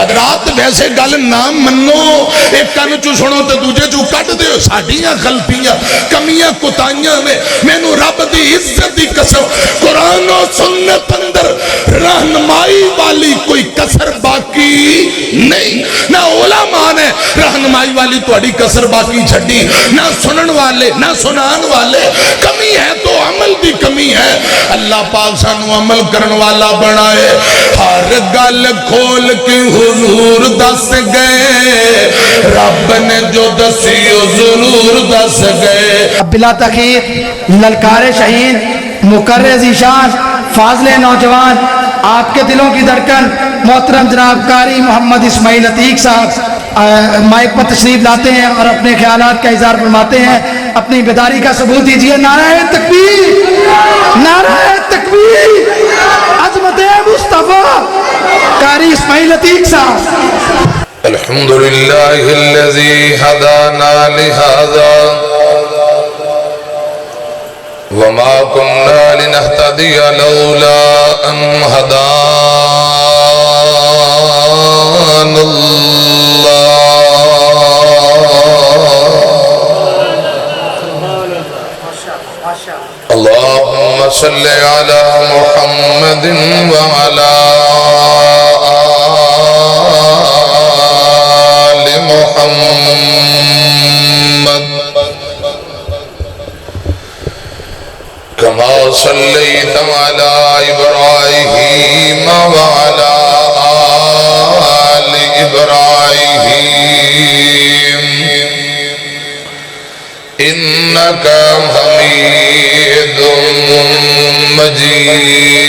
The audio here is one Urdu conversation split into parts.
حضرات ویسے گل نہ منو، ایک کن چو سنو تو دوجے چو کٹ دے، ساڑیاں غلطیاں کمیاں کتائیاں میں مینو رب دی عزت دی قسم قرآن و سنت اندر رہنمائی والی کوئی کسر باقی نہیں، نہ علماء نے رہنمائی والی توڑی کسر باقی چھڑی، نہ سنن والے نہ سنان والے، کمی ہے تو عمل دی کمی ہے۔ اللہ پاک سانو عمل کرن والا بنائے، ہر گل کھول کے حضور دس گئے، رب نے جو دسیو ضرور دس گئے۔ اب بلا تاخیر للکار شہین، مقرر ذیشان، فاضل نوجوان، آپ کے دلوں کی دھڑکن محترم جناب قاری محمد اسماعیل عتیق صاحب مائک پر تشریف لاتے ہیں اور اپنے خیالات کا اظہار فرماتے ہیں۔ اپنی بیداری کا ثبوت دیجئے۔ نعرہ تکبیر، نعرہ تکبیر، عظمت مصطفیٰ قاری اسماعیل عتیق صاحب۔ الحمدللہ الذی ہدانا لہذا وما كنا لنهتدي لولا أن هدانا الله اللهم صل على محمد وعلى آل محمد كما صليت على إبراهيم وعلى آل إبراهيم إنك حميد مجيد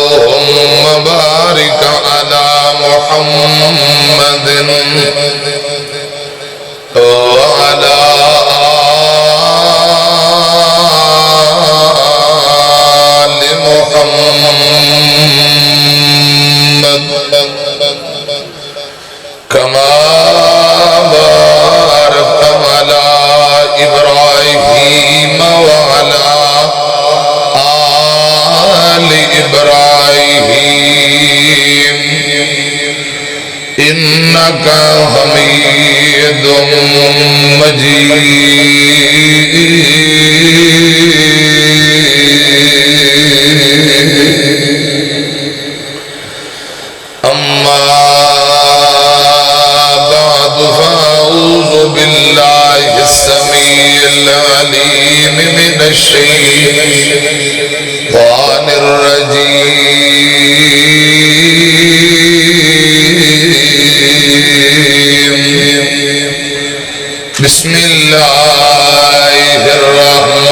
اللهم بارك على محمد وعلى آل محمد كما باركت على إبراهيم وعلى آل إبراهيم إنك حميد مجيد أما بعد فأعوذ بالله السميع العليم من الشيطان الرجيم بسم الله الرحمن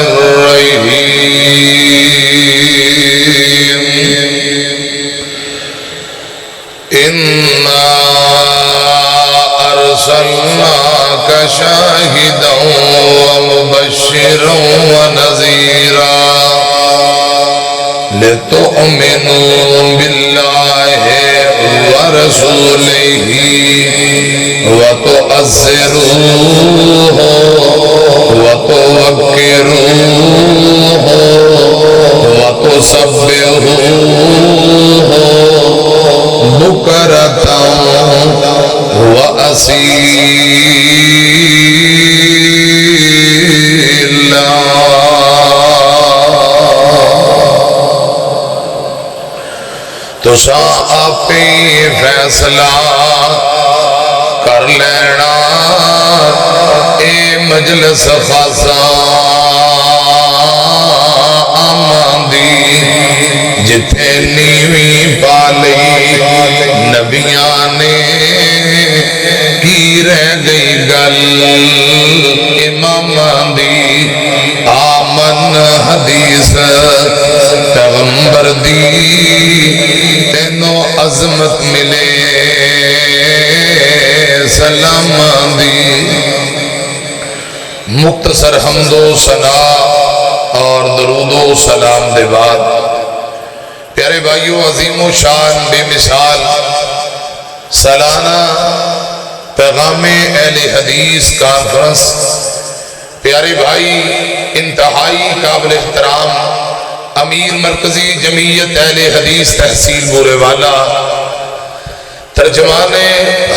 الرحيم إنا أرسلناك شاهدا ومبشرا ونذيرا لتؤمنوا بالله ورسوله وتعزروه وتوقروه وتسبحوه بكرة وأصيلا تو آپ فیصلہ کر لینا اے مجلس خاصا آماندی جتھے نیوی پالی نبیاں نے کی رہ گئی گل امام دی آمن حدیث پیغمبر دی تینوں عظمت ملے سلام دی مختصر حمد و ثنا اور درود و سلام دے بعد پیارے بھائیو عظیم و شان بے مثال سالانہ پیغام اہل حدیث کانفرنس پیارے بھائی انتہائی قابل احترام امیر مرکزی جمعیت اہل حدیث تحصیل بورے والا ترجمان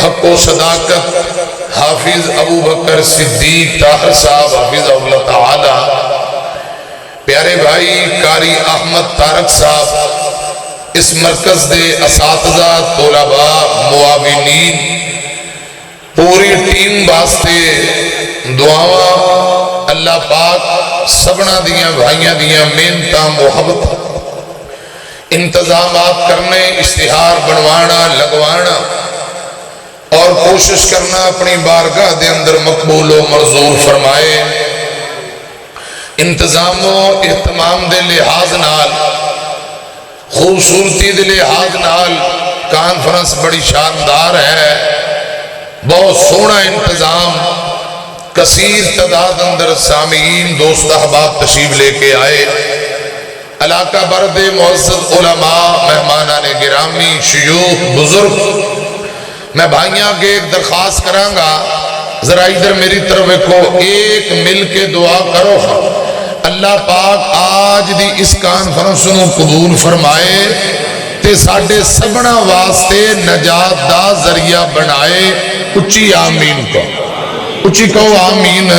حق و صداقت حافظ ابو بکر صدیق طاہر صاحب حافظ اللہ تعالی، پیارے بھائی قاری احمد طارق صاحب، اس مرکز دے اساتذہ، طلباء، معاونین، پوری ٹیم واسطے دعاواں، اللہ پاک سبنا دیاں بھائیاں دیاں محنتاں محبت انتظامات کرنے، اشتہار بنوانا لگوانا اور کوشش کرنا اپنی بارگاہ دے اندر مقبول و مرزور فرمائے۔ انتظام و اہتمام دے لحاظ نال، خوبصورتی دے لحاظ نال کانفرنس بڑی شاندار ہے، بہت سونا انتظام، کثیر تعداد اندر سامعین دوست احباب تشریف لے کے آئے، علاقہ برد معزز علماء، مہمانان گرامی، شیوخ، بزرگ، میں بھائیاں کے ایک درخواست کروں گا، ذرا ادھر میری طرف کو ایک مل کے دعا کرو، اللہ پاک آج دی اس کانفرنس نو قبول فرمائے تے ساڈے سبنا واسطے نجات دا ذریعہ بنائے۔ اچھی آمین کو، اچھی کہو آمین،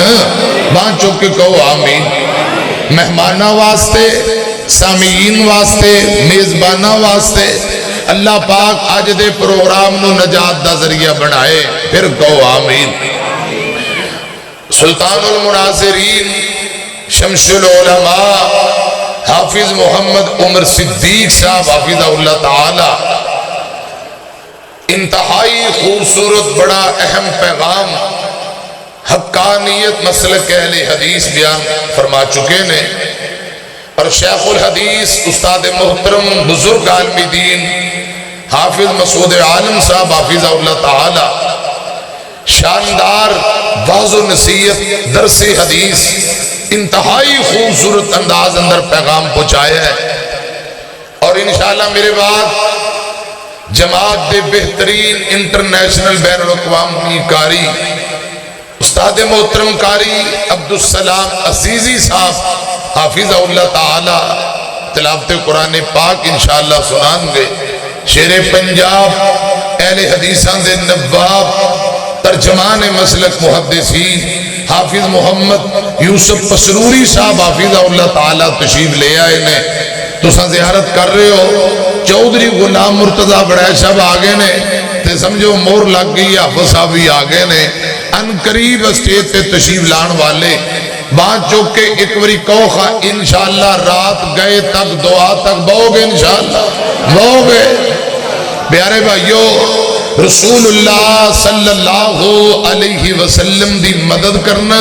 بان چوکے کہو آمین۔ مہمانہ واسطے، سامعین واسطے، میزبانہ واسطے اللہ پاک آج دے پروگرام نو نجات دا ذریعہ بنائے، پھر کہو آمین۔ سلطان المناظرین شمس العلماء حافظ محمد عمر صدیق صاحب حافظ اللہ تعالی انتہائی خوبصورت بڑا اہم پیغام حقانیت مسلک اہل حدیث بیان فرما چکے نے، اور شیخ الحدیث استاد محترم بزرگ عالم دین حافظ مسعود عالم صاحب حافظ اللہ تعالی شاندار واضح و نصیحت درس حدیث انتہائی خوبصورت انداز اندر پیغام پہنچایا ہے، اور انشاءاللہ میرے بعد جماعت دے بہترین انٹرنیشنل بین الاقوامی قاری استاد محترم قاری عبدالسلام عزیزی صاحب حافظ اللہ تعالی تلاوت قرآن پاک انشاءاللہ سنان گے۔ شیر پنجاب اہل حدیثاں دے نواب ترجمان مسلک محدثین حافظ محمد یوسف پسروری صاحب حافظ اللہ تعالی تشریف لے آئے نے، تساں زیارت کر رہے ہو، چودھری غلام مرتضی بڑے صاحب آگے نے تے سمجھو مور لگ گئی، حافظ صاحب بھی آگے نے، ان قریب اسٹیج تے تشریف لان والے بات چوکے ایک وری کوخا انشاءاللہ رات گئے تک دعا تک بہو گے، انشاءاللہ بہو گے۔ پیارے بھائیو، رسول اللہ صلی اللہ علیہ وسلم دی مدد کرنا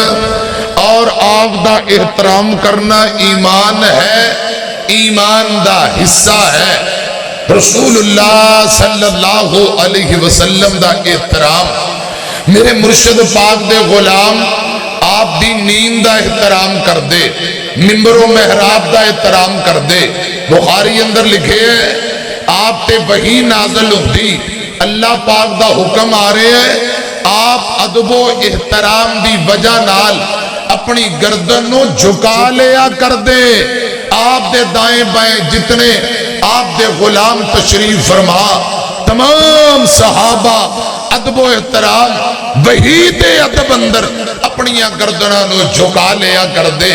اور آپ دا احترام کرنا ایمان ہے، ایمان دا حصہ ہے۔ رسول اللہ صلی اللہ علیہ وسلم دا احترام، میرے مرشد پاک دے غلام آپ دی نیند دا احترام کر دے، منبر و محراب دا احترام کر دے۔ بخاری اندر لکھے ہے آپ تے وحی نازل ہوتی، اللہ پاک دا حکم آ رہے ہیں، آپ ادب و احترام دی وجہ نال اپنی گردن نو جھکا لیا کر دے۔ آپ دے دائیں بائیں جتنے آپ دے غلام تشریف فرما، تمام صحابہ ادب و احترام وہی دے ادب اندر اپنی گردنوں نو جھکا لیا کر دے۔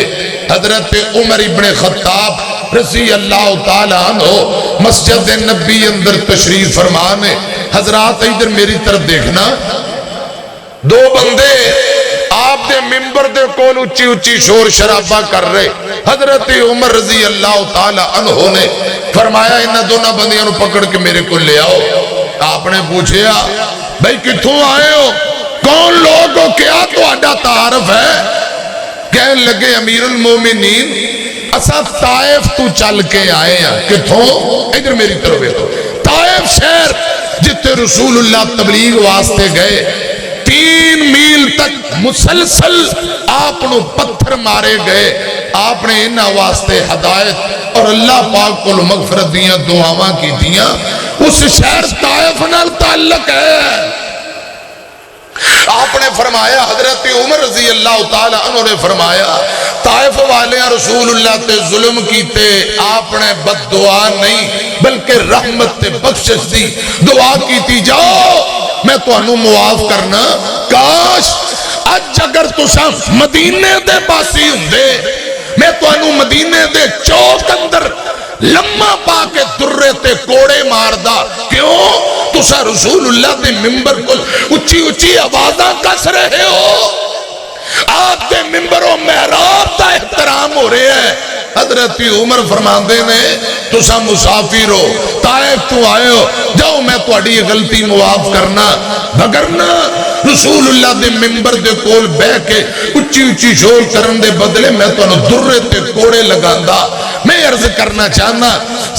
حضرت عمر ابن خطاب رضی اللہ تعالیٰ عنہ مسجد نبی اندر تشریف فرمانے، حضرات ادھر میری طرف دیکھنا، دو بندے آپ دے ممبر دے کول اچھی اچھی شور شرابہ کر رہے، حضرت عمر رضی اللہ تعالیٰ عنہ نے فرمایا انہاں دونوں بندیاں نو پکڑ کے میرے کو لے آؤ۔ آپ نے پوچھیا بھائی کتھوں آئے ہو، کون لوگ ہو، کیا تو آڈا تعارف ہے؟ کہنے لگے امیر المومنین اسا طائف تو چل کے آئے ہیں۔ کتھوں؟ ادھر میری طرف ہے، طائف شہر جتے رسول اللہ تبلیغ واسطے گئے، 3 میل تک مسلسل آپ نو پتھر مارے گئے، آپ نے انہاں واسطے ہدایت اور اللہ پاک کو مغفرت دیاں دعاواں کی دیاں، اس شہر طائف نال تعلق ہے. آپ نے فرمایا حضرت عمر رضی اللہ تعالیٰ عنہ نے فرمایا طائف والے رسول اللہ تے ظلم کیتے، آپ نے بد دعا نہیں بلکہ رحمت تے بخشش دی دعا کیتی، جاؤ میں تو انہوں معاف کرنا. کاش اج اگر تساں مدینے دے باسی ہوندے میں تو انہوں مدینے دے چوک اندر لمحہ پا کے درے تے کوڑے ماردا. کیوں؟ تسا رسول اللہ دے ممبر کو اچھی اچھی آوازاں کس رہے ہو، آپ دے ممبر و محراب دا احترام ہو رہے ہیں. حضرت عمر فرماندے نے تسا مسافر ہو، طائف تو آئے ہو، جاؤ میں تہاڈی غلطی معاف کرنا. بگرنا رسول اللہ دے ممبر دے کول بہ کے اچھی اچھی شور کرن دے بدلے میں تانوں درے تے کوڑے لگاندا. میں عرض کرنا چاہنا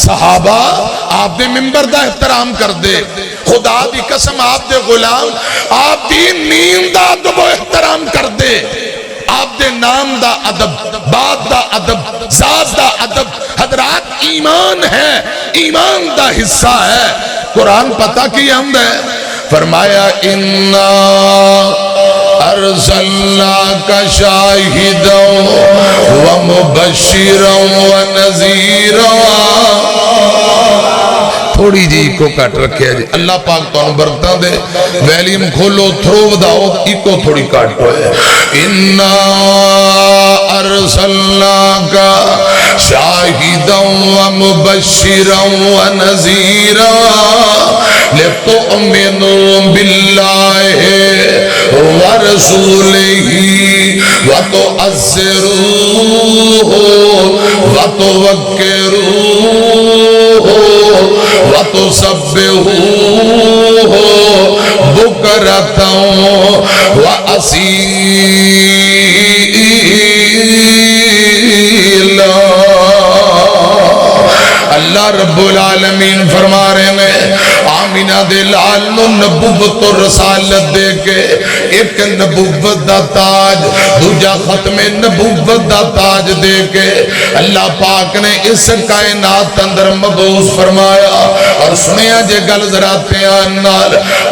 صحابہ آپ دے ممبر دا احترام کر دے، خدا دی قسم آپ دے غلام آپ دی نیند دا ادب و احترام کر دے، آپ دے نام دا ادب، بات دا ادب، ذات دا ادب. حضرات ایمان ہے، ایمان دا حصہ ہے. قرآن پتہ کی حمد ہے، فرمایا اِنَّا ارسلناک شاہدا ومبشرا ونذیرا. تھوڑی جی کو کٹ رکھے جی، اللہ پاک تو انہوں برکتاں دے. ویلیم کھولو تھرو بداؤ ایکو تھوڑی کٹ ہوئے. اِنَّا ارسلناک شاہدا ومبشرا ونذیرا لِتُؤْمِنُوا بِاللَّهِ وَرَسُولِهِ وَتُعَزِّرُوهُ وَتُوَقِّرُوهُ وَتُسَبِّحُوهُ بُكْرَةً وَأَصِيلًا. اللہ رب العالمین فرما رہے ہیں آمینہ دے لال نو نبوت و رسالت دے کے ایک نبوت دا تاج دوجا ختم نبوت دا تاج دے کے اللہ پاک نے اس کائنات اندر مبعوث فرمایا. اور سنیا جے گل ذرا تیان نال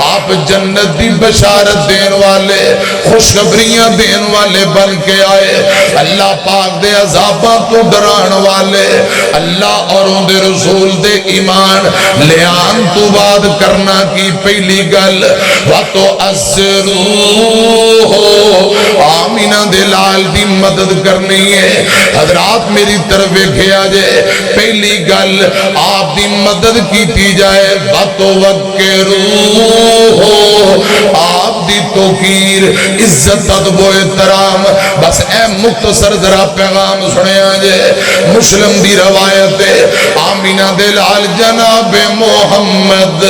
آپ جنت دی بشارت دین والے خوشخبریاں دین والے بن کے آئے، اللہ پاک دے عذاباں تو ڈران والے، اللہ اور ان دے رسول دے ایمان لیان تو بعد کرنا کی پہلی گل وَتُعَزِّرُوهُ آمینہ دے لال دی مدد کرنی ہے. حضرات میری طرف کیا جائے پہلی گل آپ دی مدد کی تھی جائے وَتُوَقِّرُوهُ آپ دی توقیر عزت ادب و احترام. بس اے مختصر ذرا پیغام سنے آجے. مسلم دی روایت ہے آمینہ دے لال جناب محمد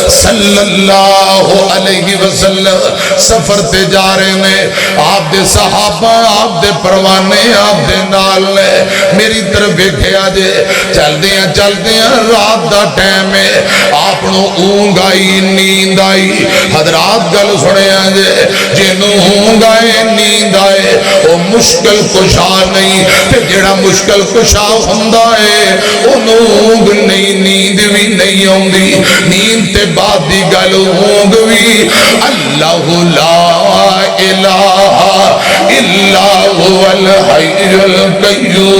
صلی اللہ علیہ وسلم سفر تے جا رہے نے، آپ دے صحابہ آپ دے پروانے آپ دے نال نے. میری طرف دیکھے آجے چل دیاں رات دا ٹائم ہے، آپ نو اونگ آئی نیند آئی. حضرات گل سنے آجے جنوں اونگ آئے نیند آئے وہ مشکل کشا نہیں، پھر جڑا مشکل کشا ہوندا ہے انہوں اونگ نہیں نیند بھی نہیں ہوندی. نیند تے بعد دی گل اونگ بھی اللہ لا الہ الا هو الحی القیوم.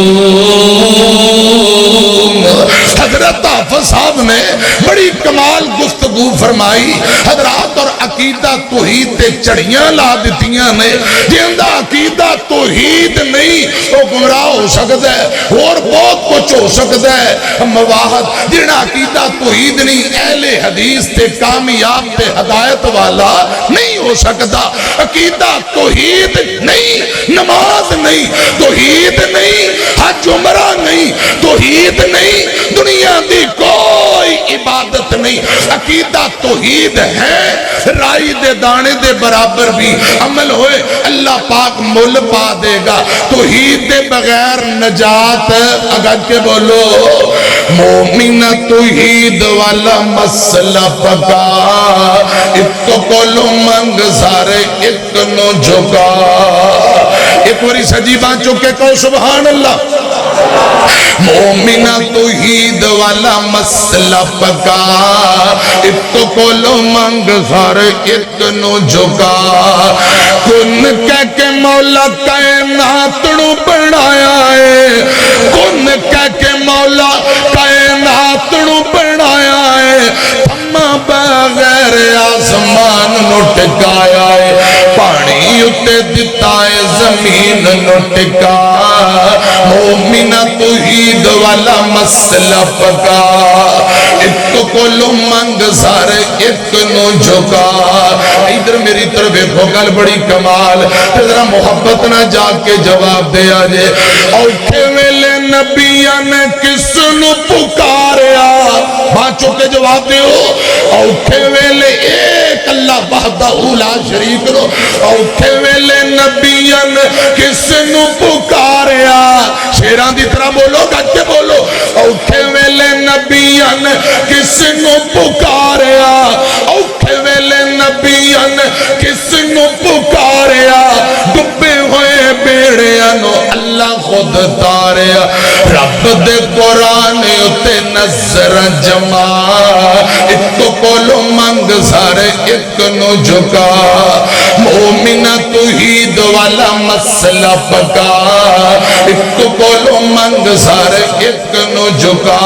حضرت حافظ صاحب نے بڑی کمال گفتگو فرمائی. حضرات اور عقیدہ توحید تے چڑیاں لا دیتیاں نے، جیندہ عقیدہ توحید نہیں وہ گمراہ ہو سکتا ہے اور بہت کچھ ہو سکتا ہے. مواحد جنہ عقیدہ توحید نہیں اہل حدیث تے کامیاب تے ہدایت والا نہیں ہو سکتا. عقیدہ توحید نہیں، نماز نہیں، توحید نہیں، حج عمرہ نہیں، توحید نہیں، دنیا دی کوئی عبادت نہیں. عقیدہ توحید ہے، رائی دے دانے دے برابر بھی عمل ہوئے اللہ پاک مول پا دے گا. توحید دے بغیر نجات اگر کے بولو مومن توحید والا مسئلہ پکا ایک تو کولو منگ سارے ایک نو جھکا ایک باری سجی بات چکے کہو سبحان اللہ مومنہ توحید والا مسئلہ پکا ایک کولو منگ سار ایک نو جھکا کن کہہ کے مولا کائنات نو بنایا ہے کن کہہ کے مولا کائنات نو بنایا ہے تھما بغیر آسمان نو ٹکایا ہے پانی اتے دیتا ہے زمین نو ٹکا مومنہ توحید والا مسئلہ پکا ایک کولو منگ سارے ایک نو جھکا ادھر میری طرف ایک گل بڑی کمال ذرا محبت نہ جا کے جواب دیا جے اوٹھے ویلے نبیاں نے کس نو پکاریا بانچوں کے جواب دیو اوٹھے ویلے ایک اللہ وحدہ لا شریک رو اوٹھے ویلے نبیاں نے کس نو پکاریا شیران دی طرح بولو گج کے بولو اوٹھے ویلے نبیاں نے کس نو پکاریا اوٹھے ویلے نبیاں نے کس نو پکاریا ڈبے ہوئے بیڑیاں نو اللہ خود تاریا رب دے قرآن اتے نظر جما ایک کولو منگ سارے ایک نو جھکا مومنہ توحید والا مسئلہ پکا ایک کولو منگ سارے ایک نو جھکا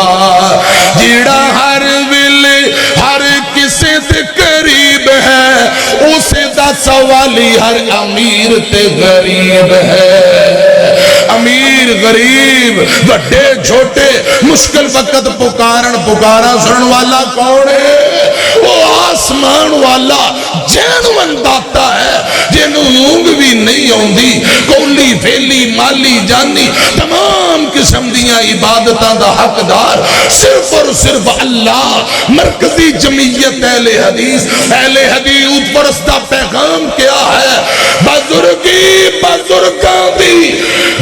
جیڑا ہر ویلے ہر کسے تے قریب ہے اسے دا سوالی ہر امیر تے غریب ہے امیر غریب بڑے چھوٹے مشکل وقت پکارا سنن والا کون ہے وہ آسمان والا جین داتا ہے جنہوں اونگ بھی نہیں ہوندی کولی فیلی مالی جانی تمام قسم دیاں عبادتاں دا حقدار صرف اور صرف اللہ مرکزی جمعیت اہل حدیث پرستہ پیغام کیا ہے بزرگاں دی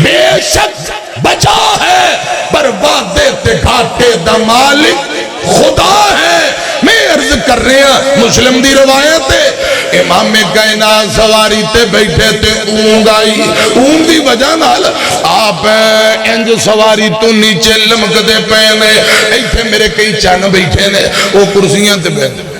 بے شک بچا ہے پر وعدے تے گھاٹے دا مالک خدا ہے میں عرض کر رہے ہیں مسلم دی روایت ہے امام کائنات سواری تے بیٹھے تے اونگ آئی اونگ دی وجہ نال آپ انج سواری تو نیچے لمک دے پینے ایتھے میرے کئی چان بیٹھے نے وہ کرسیاں تے بیٹھے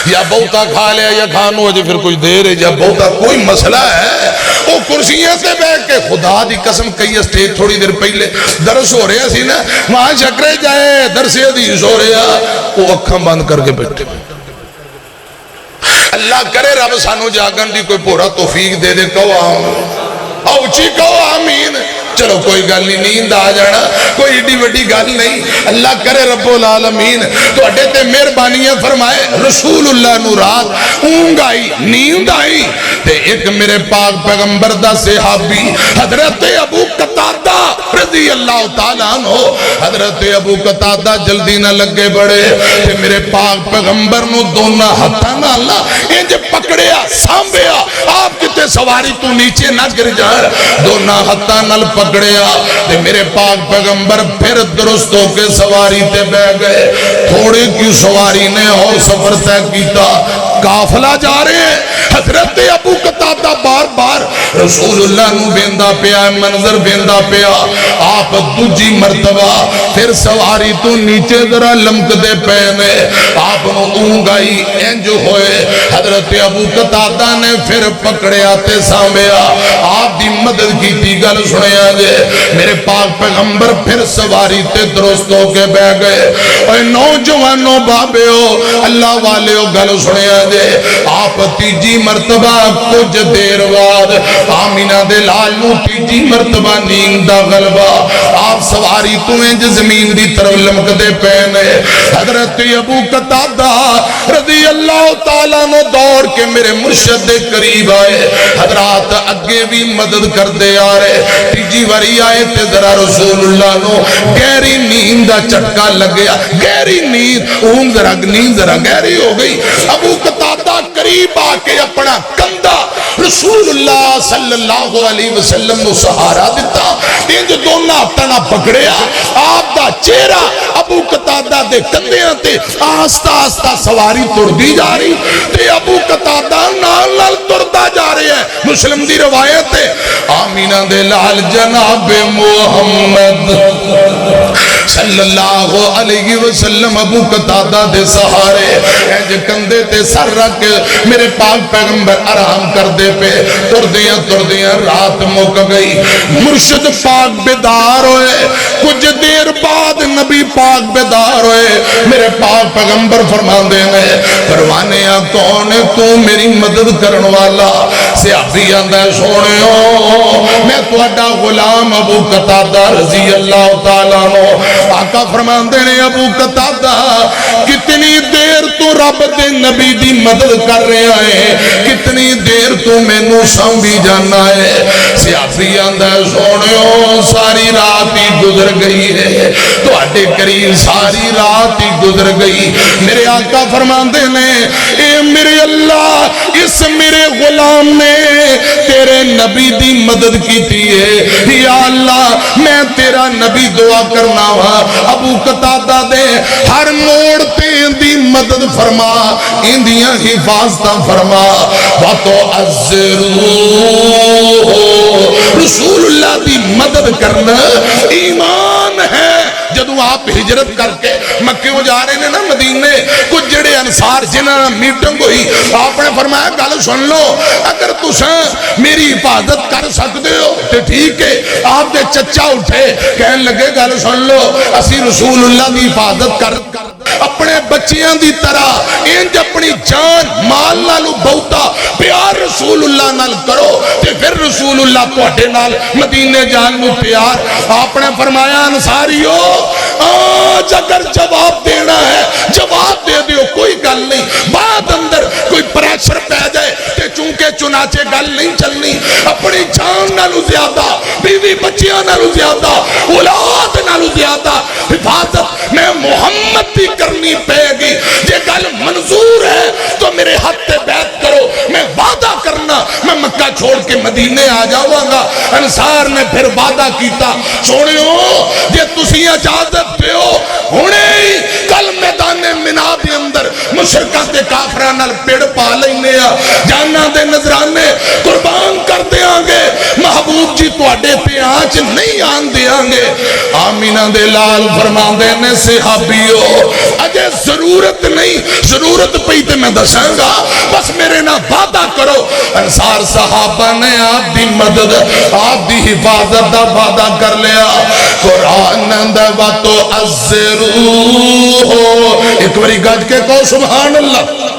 یا بہتا کھا لیا یا کھانو اجے پھر کچھ دیر ہے یا بہتا کوئی مسئلہ ہے وہ کرسیاں سے بیٹھ کے خدا دی قسم کئی اسٹیج تھوڑی دیر پہلے درس ہو رہا سی نا وہاں شکرے جائے درس حدیث ہو رہا وہ اکھاں بند کر کے بیٹھے اللہ کرے رب سانو جاگن دی کوئی پورا توفیق دے دے کہو آمین اوچی کہو آمین چلو کوئی گل نہیں نیند آ جانا کوئی ایڈی وڈی گل نہیں اللہ کرے رب العالمین تو اڈے تے مہربانیاں فرمائے رسول اللہ نو رات اونگ آئی نیند آئی تے ایک میرے پاک پیغمبر دا صحابی حضرت ابو قتادہ رضی اللہ تعالیٰ عنہ حضرت ابو قتادہ جلدی نہ لگے بڑے تے میرے پاک پیغمبر نو دونا ہتھا نہ اللہ انج پکڑیا سامبیا آپ کتے سواری تو نیچے نہ گر جا دونا ہتھا نہ پکڑیا تے میرے پاک پیغمبر پھر درست ہو کے سواری تے بہ گئے تھوڑے کی سواری نے اور سفر طے کیتا قافلہ جا رہے ہیں حضرت ابو قتادہ بار بار رسول اللہ نو بیندہ پیا منظر بیندہ پیا آپ دوجی مرتبہ پھر سواری تو نیچے ذرا لمک دے پینے آپ نو اونگائی انج ہوئے حضرت ابو قتادہ نے پھر پکڑے آتے سامیا آپ دی مدد کی تھی گل سنیا جے میرے پاک پیغمبر پھر سواری تے درست ہو کے بہ گئے اے نوجوانوں بابے ہو اللہ والے ہو گل سنیا جے آپ تیجی مرتبہ کچھ دیر بعد آمینہ دے لالو تیجی مرتبہ نیند دا غلبہ آپ سواری تو انج زمین دی طرف لمک دے پینے حضرت ابو قتادہ رضی اللہ تعالیٰ نو دوڑ کے میرے مرشد دے قریب آئے حضرات اگے بھی مدد کر دے آ رہے تیجی وری آئے تے ذرا رسول اللہ نو گہری نیند دا چٹکا لگ گیا گہری نیند اون ذرا نیند ذرا گہری ہو گئی ابو قتادہ قریب آ کے اپنا کندھا رسول اللہ صلی اللہ علیہ وسلم نو سہارا دیتا انج دونوں ہاتھاں پکڑیا آپ دا چہرہ ابو قتادہ دے کندھیاں تے آہستہ آہستہ سواری تردی جا رہی تے ابو قتادہ نال نال تردا جا رہا ہے مسلم دی روایت ہے آمینہ دے لال جناب محمد صلی اللہ علیہ وسلم ابو قتادہ دے سہارے انج کندھے تے سر رکھ میرے پاک پیغمبر آرام کر دے پہ تردیاں رات مک گئی مرشد پاک بیدار ہوئے کچھ دیر بعد نبی پاک بیدار ہوئے میرے پاک پیغمبر فرماندے نے پروانے کون تو میری مدد کرن والا صحابی آندا سونے ہو میں تہاڈا غلام ابو قتادہ رضی اللہ تعالیٰ عنہ آقا فرماندے نے ابو قتادہ کتنی دیر تو رب دے نبی دی مدد کر رہا ہے کتنی دیر تو مینوں سمجھی جانا ہے صحابی آندا سونےو ساری رات ہی گزر گئی ہے تواڈے قریب ساری رات ہی گزر گئی میرے آقا فرماندے نے اے میرے اللہ اس میرے غلام نے تیرے نبی دی مدد کی ہے یا اللہ میں تیرا نبی دعا کرنا وا ابو قتادہ دے ہر موڑ تے دی مدد فرما اندیاں حفاظتاں فرما وَتُعَزِّرُوهُ رسول اللہ دی مدد کرنا ایمان ہے جدو آپ ہجرت کر کے مکے ہو جا رہے ہیں نا مدینے کچھ جڑے انصار جنہاں میٹنگ ہوئی آپ نے فرمایا گل سن لو اگر تساں میری حفاظت کر سکتے ہو تو ٹھیک ہے آپ دے چچا اٹھے کہنے لگے گل سن لو اسی رسول اللہ دی حفاظت کر اپنے بچیاں دی طرح انج اپنی جان مال نالو بہتا پیار رسول اللہ نال کرو تے پھر رسول اللہ تواڈے نال مدینے جان نو پیار آپ نے فرمایا انصاریو آج اگر جواب دینا ہے جواب دے دیو کوئی گل نہیں بعد اندر کوئی پریشر پہ جائے تے چونکہ چنانچہ گل نہیں چلنی اپنی جان نالو زیادہ بیوی بچیاں نالو زیادہ اولاد نالو زیادہ حفاظت میں محمد دی کرنی پہ گی یہ گل منظور ہے تو میرے حد تے بیعت کرو میں وعدہ کرنا میں مکہ چھوڑ کے مدینے آ جاؤں گا انصار نے پھر وعدہ کیتا سونے ہو یہ تسی اجازت پہ ہو ہونے کل میدان منا دے اندر مشرکہ دے کافران نال پیڑ پا لینے جانا دے نظرانے قربان کر دے آنگے محبوب جی تو اڈے پہ آنچ نہیں آن دے آنگے آمینہ دے لال فرمان دینے صحابیو اجے ضرورت نہیں ضرورت پہ تے میں دساں گا بس میرے نا وعدہ کرو انصار صحابہ نے آپ دی مدد آپ دی حفاظت دا وعدہ کر لیا قرآن اندر باتو عزروہ ایک بری گج کے کو سبحان اللہ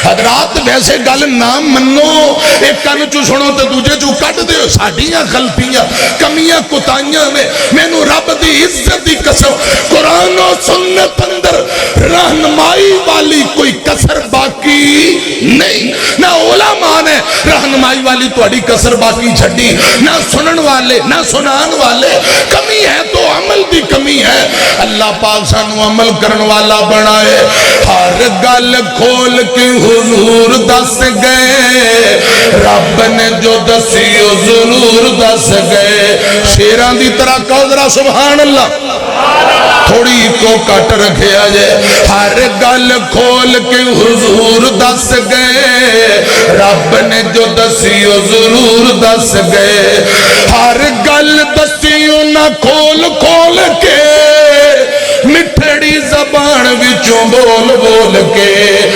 حضرات ویسے گل نہ منو ایک کن چو سنو تے دوجے چو کٹ دیو ساڑیاں غلطیاں کمیاں کتائیاں میں مینو رب دی عزت دی قسم قرآن و سنت اندر رہنمائی والی کوئی کسر باقی نہیں نہ علماء نے رہنمائی والی توڑی کسر باقی چھڑی نہ سنن والے نہ سنان والے کمی ہے تو عمل دی کمی ہے اللہ پاک سانو عمل کرن والا بنائے ہر گل کھول کے حضور دس گئے رب نے جو دسیو ضرور دس گئے شیران دی طرح کہو ذرا سبحان اللہ تھوڑی کو کٹ رکھے آجے ہر گل کھول کے حضور دس گئے رب نے جو دسیو ضرور دس گئے ہر گل دسیو نہ کھول کھول کے مٹھڑی زبان وچوں بول بول کے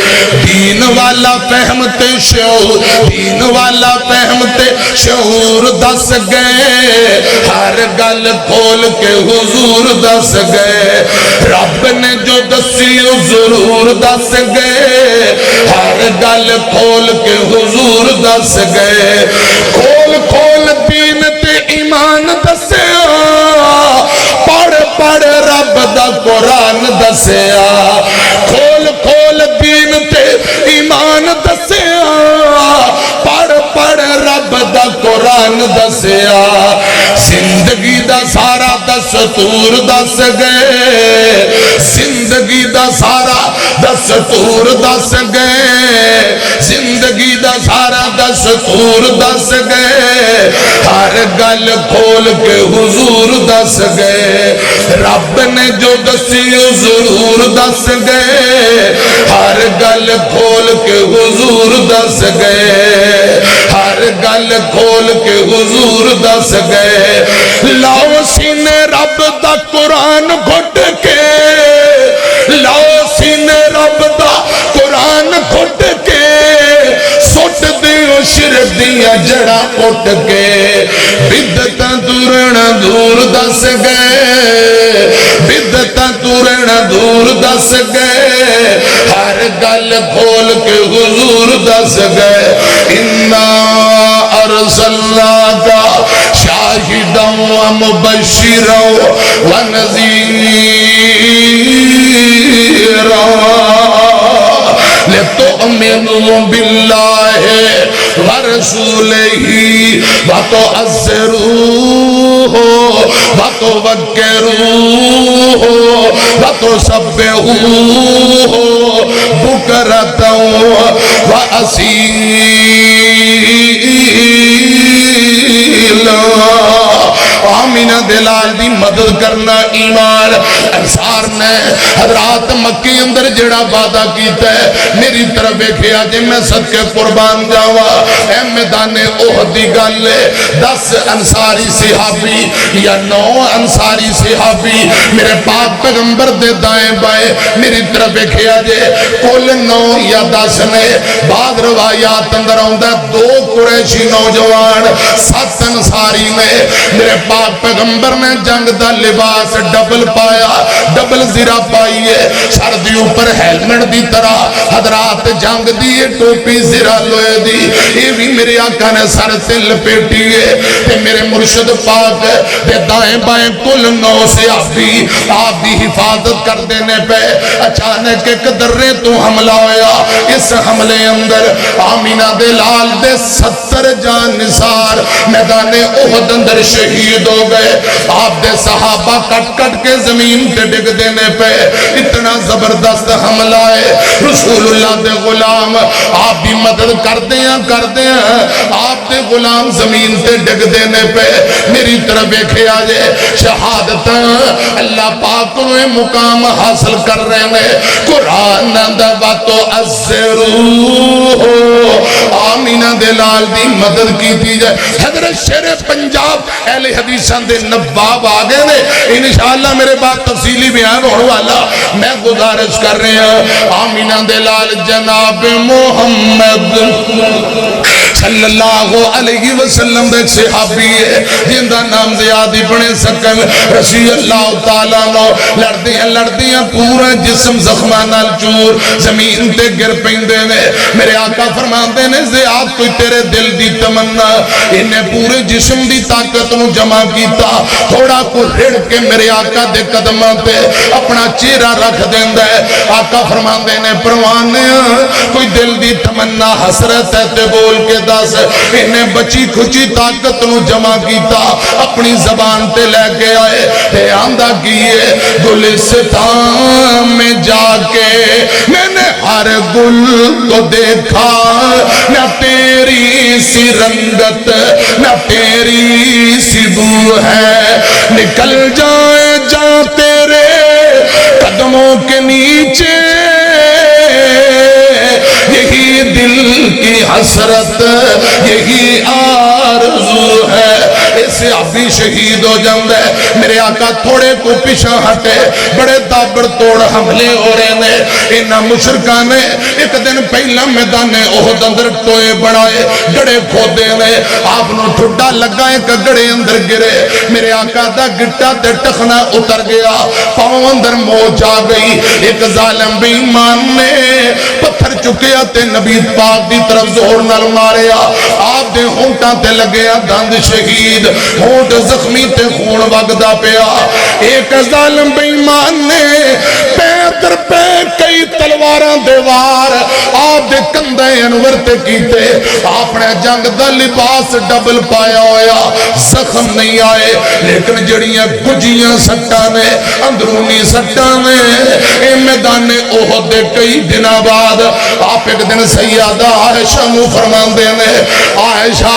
دین والا فہمتے شعور دین والا فہمتے شعور دس گئے ہر گل کھول کے حضور دس گئے رب نے جو دسیو ضرور دس گئے ہر گل کھول کے حضور دس گئے کھول کھول دین تے ایمان دسیا پڑھ پڑھ رب دا قرآن دسیا کھول کھول دین تے ایمان دسیا پڑھ پڑھ رب دا قرآن دسیا زندگی دا سارا دس دستور دس گئے زندگی دا سارا دستور دس گئے زندگی دا سارا دستور دس گئے ہر گل کھول کے حضور دس گئے رب نے جو دسی ضرور دس گئے ہر گل کھول کے حضور دس گئے ہر گل کھول کے حضور دس گئے لاؤ سینے رب دا قرآن گھٹ کے لاؤ سینے رب دا قرآن گھٹ کے سٹ دیو شرک دیا جڑا اٹھ کے بدعتاں دورنا دور دس گئے بدعتاں دورنا دور دس گئے ہر گل کھول کے حضور دس گئے انا ارسلناک شاہدا ومبشرا ونذیرا لتؤمنوا باللہ ورسولہ وتعزروہ وتوقروہ وتسبحوہ بکرۃ وأصیلا آمینہ دلال دی مدد کرنا ایمان انصار نے حضرات مکی اندر جڑا وعدہ کیتا ہے میری طرف ایکھیا جے میں صدقے قربان جاوا اے میدان احد دی گل 10 انصاری صحابی یا 9 انصاری صحابی میرے پاک پیغمبر دے دائیں بائیں میری طرف ایکھیا جے کل 9 یا 10 نے بعض روایات اندر آندا 2 قریشی نوجوان 7 انصاری نے میرے پاک پیغمبر نے جنگ دا لباس ڈبل پایا ڈبل زرہ پائیے سر دی اوپر ہیلمٹ دی طرح حضرات جنگ دی ٹوپی زرہ لوئے دی یہ بھی میرے آقا نے سر سے لپیٹی ہے کہ میرے مرشد پاک دے دائیں بائیں کل 9 صحابی آپ دی حفاظت کر دینے پہ اچانک ایک درے تو حملہ ہویا اس حملے اندر آمینہ دے لال دے 70 جان نثار میدان احد اندر شہید ہو گئے آپ دے صحابہ کٹ کٹ کے زمین پہ ڈگ دینے پہ اتنا زبردست حملہ ہے رسول اللہ دے غلام آپ بھی مدد کر دیں آپ دے غلام زمین پہ ڈگ دینے پہ میری طرف ایکھے آجے شہادت اللہ پاک میں مقام حاصل کر رہے ہیں قرآن دباتو ازروہ آمینہ دلال دی مدد کی دی جائے حضرت شیر پنجاب اہل حدیثان دے نواب آگے نے انشاءاللہ میرے بات تفصیلی بیان ہونے والا میں گزارش کر رہے ہیں آمینہ دلال جناب محمد صلی اللہ علیہ وسلم دے صحابی ہے جن دا نام زیادی پڑھے سکن رسی اللہ تعالیٰ نو لڑدیاں پورا جسم زخمانال چور زمین تے گر پیندے نے میرے آقا فرماندے نے زیاد کوئی تیرے دل دی تمنا انہیں پورے جسم دی طاقت نو جمع کیتا تھوڑا کو رڑ کے میرے آقا دے قدمہ تے اپنا چہرہ رکھ دیندہ ہے آقا فرماندے نے پروانے کوئی دل دی تمنا حسرت ہے تے بول کے دس انہیں بچی کھچی طاقت نو جمع کیتا اپنی زبان تے لے کے آئے تے آندہ کیے گلستان میں جا کے میں نے ہر گل کو دیکھا نہ تیری سی رنگت نہ تیری سی بو ہے نکل جائے جا تیرے قدموں کے نیچے یہی دل کی حسرت یہی آرزو ہے اسے ابھی شہید ہو جاندے میرے آقا تھوڑے کو پیچھے ہٹے بڑے دابڑ توڑ حملے ہو رہے نے انہاں مشرکان نے ایک دن پہلا میدان احد اندر ٹوئے بڑھائے گڑے کھودے نے آپ نو ٹھڈا لگائے کہ گڑے اندر گرے میرے آقا دا گٹا تے ٹخنا اتر گیا پاؤں اندر موج آ گئی ایک ظالم بے ایمان نے پتھر چکیا تے نبی پاک دی طرف زور نال ماریا آپ دے ہونٹاں تے لگیا دند شہید ہونٹ زخمی تے خون وگدا پیا ایک ظالم بے ایمان نے پے در پے کئی تلواراں دیوار آپ دے کندھے انور تے کیتے آپ نے جنگ دا لباس ڈبل پایا ہویا زخم نہیں آئے لیکن جڑیاں گجیاں سٹاں نے اندرونی سٹاں نے اے میدان احد دے کئی دنوں بعد آپ ایک دن سیدہ عائشہ نو فرماندے نے عائشہ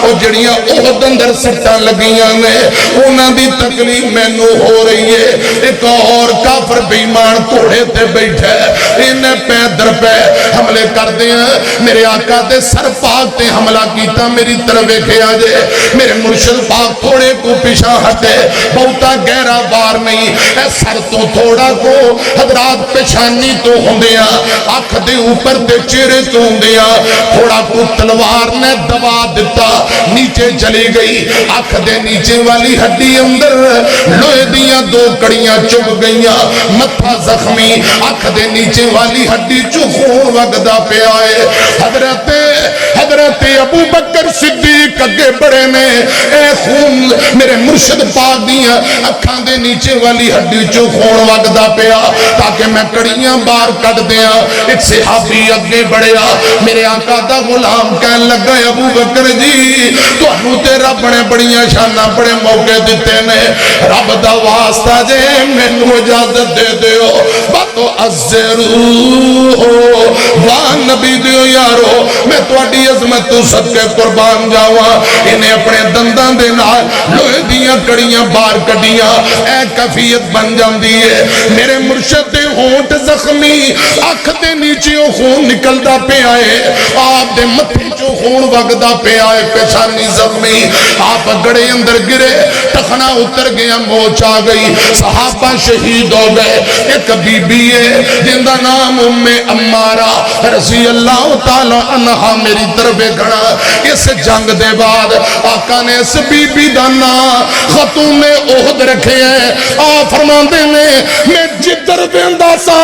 او جڑیاں احد اندر سٹاں لگیاں نے انہاں دی تکلیف مینوں ہو رہی ہے ایک اور کافر بے ایمان گھوڑے تے بیٹھا ہے انہیں پہ در پہ حملے کر دیا میرے آقا دے سر پاک تے حملہ کیتا میری طرف کھیا جے میرے مرشد پاک تھوڑے کو پیشا ہٹے بہتا گہرا بار نہیں اے سر تو تھوڑا کو حضرات پیشانی تو ہوندیا آنکھ دے اوپر تے چہرے تو ہوندیا تھوڑا کو تلوار نے دبا دیتا نیچے چلی گئی آنکھ دے نیچے والی ہڈی اندر لوہے دیاں دو کڑیاں چپ گئیاں متھا زخمی آنکھ دے نیچے والی ہڈی چو خون وگدا پہ آئے حضرت ابو بکر صدیق اگے بڑے نے اے خون میرے مرشد پاک دیاں اکھاں دے نیچے والی ہڈی چو خون وگدا پیا تاکہ میں کڑیاں باہر کٹ دیاں ایک صحابی اگے بڑھیا میرے آقا دا غلام کہن لگا ابو بکر جی تو انہوں تے رب نے بڑیاں شانہ بڑے موقع دیتے نے رب دا واسطہ جے میں نو اجازت دے دیو باتو عزرو وان نبی دیو یارو میں توڑی عظمت تو صدقے قربان جاواں انہیں اپنے دندان دے نال لوہے دیاں کڑیاں بار کڑیاں اے کفیت بن جان دیئے میرے مرشد دے ہونٹ زخمی آنکھ دے نیچے خون نکل دا پہ آئے آپ دے متھی چو خون وگدا پہ آئے پیشانی زخمی آپ گڑے اندر گرے تخنا اتر گیا موچ آ گئی صحابہ شہید ہو گئے ایک بی بی ہے جن دا نام ام امارہ رضی اللہ تعالی عنہ میری طرف کھڑا اس جنگ دے بعد آقا نے اس بی بی دا نام خاتون احد رکھے ہیں آپ فرماندے نے میں جدر بیندا سا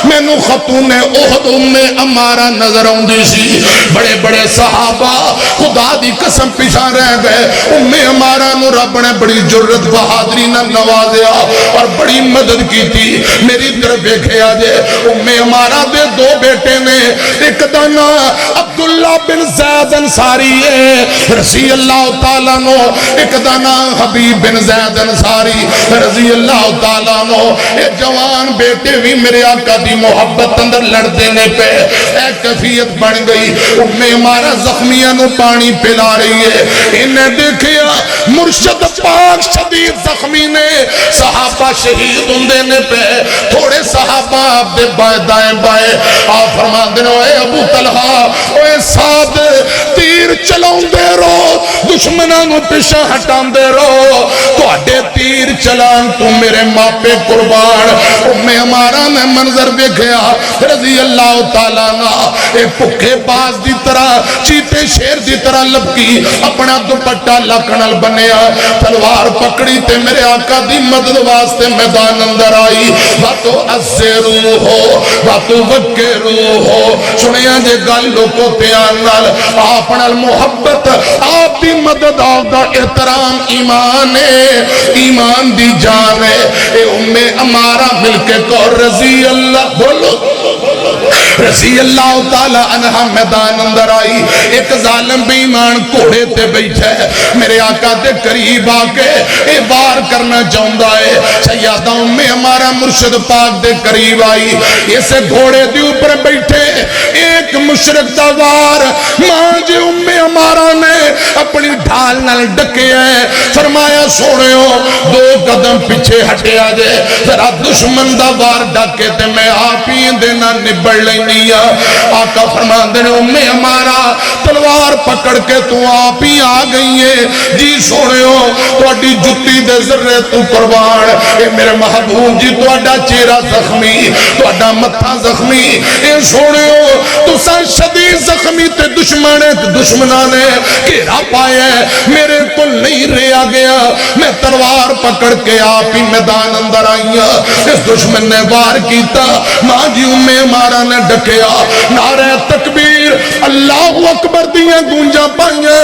مینوں خاتون احد ام امارہ نظر آندی سی بڑے بڑے صحابہ خدا دی قسم پیچھا رہ گئے ام امارہ نو رب نے بڑی جرت بہادری نہ نوازیا اور بڑی مدد کی تھی میری طرف دیکھے آجے ام امارہ دے دو بیٹے نے ایک دانا عبداللہ بن زید انصاری ہے رضی اللہ تعالیٰ نو ایک دانا حبیب بن زید انصاری رضی اللہ تعالیٰ نو ایک جوان بیٹے بھی میرے آقا دی محبت اندر لڑ دینے پہ ایک کفیت بن گئی ام امارہ زخمیہ نو پانی پلا رہی ہے انہیں دیکھیا مرشد پاک شدید زخمی نے صحابہ شہید ان دینے پہ تھوڑے صحابہ آپ دے بائے دائیں بائے آپ فرمان دینے اے ابو طلحہ اے ساتھ تیر چلاؤں دے رو دشمنانوں پیشہ ہٹان دے رو تو اڈے تیر چلان تو میرے ماں پہ قربان ام ہمارا میں منظر دیکھیا رضی اللہ تعالیٰ نا اے پکھے باز دی طرح چیتے شیر دی طرح لپکی اپنا دوپٹا لکنل بنیا تلوار پکڑی تے میرے آقا دی مدد واسطے میدان اندر آئی باتو عزرو ہو باتو وکرو ہو سنیا جے گالوں کو تیان نال آپنال محبت آپ دی مدد آپ دا احترام ایمان ہے ایمان دی جان ہے اے ام امارہ مل کے کو رضی اللہ بولو رضی اللہ تعالی عنہ میدان اندر آئی ایک ظالم بے ایمان کوڑے تے بیٹھے میرے آقا دے قریب آکے اے وار کرنا چاہتا ہے سیدہ ام ہمارا مرشد پاک دے قریب آئی اسے گھوڑے دے اوپر بیٹھے ایک مشرک دا وار ماں جی ام ہمارا نے اپنی ڈھال نال ڈکے ہیں فرمایا سونے ہو دو قدم پیچھے ہٹے آجے ذرا دشمن دا وار ڈکے تے میں آپ ہی دینا نبڑ لینی آقا فرمان دینے ام ہمارا تلوار پکڑ کے تو آپ ہی آ گئی ہے جی سونے ہو تو اڈی جتی دے ذرے تو قربان اے میرے محبوب جی تو اڈا چیرہ زخمی تو اڈا متھا زخمی اے سونے ہو تو سا شدید زخمی تے دشمنانے گھیرا پائے میرے کو نہیں رہا گیا میں تلوار پکڑ کے آپ ہی میدان اندر آئیا اس دشمن نے وار کیتا ماں جی ام ہمارا نے ڈکیا نعرہ تکبیر اللہ اکبر دیاں گونجاں پائیاں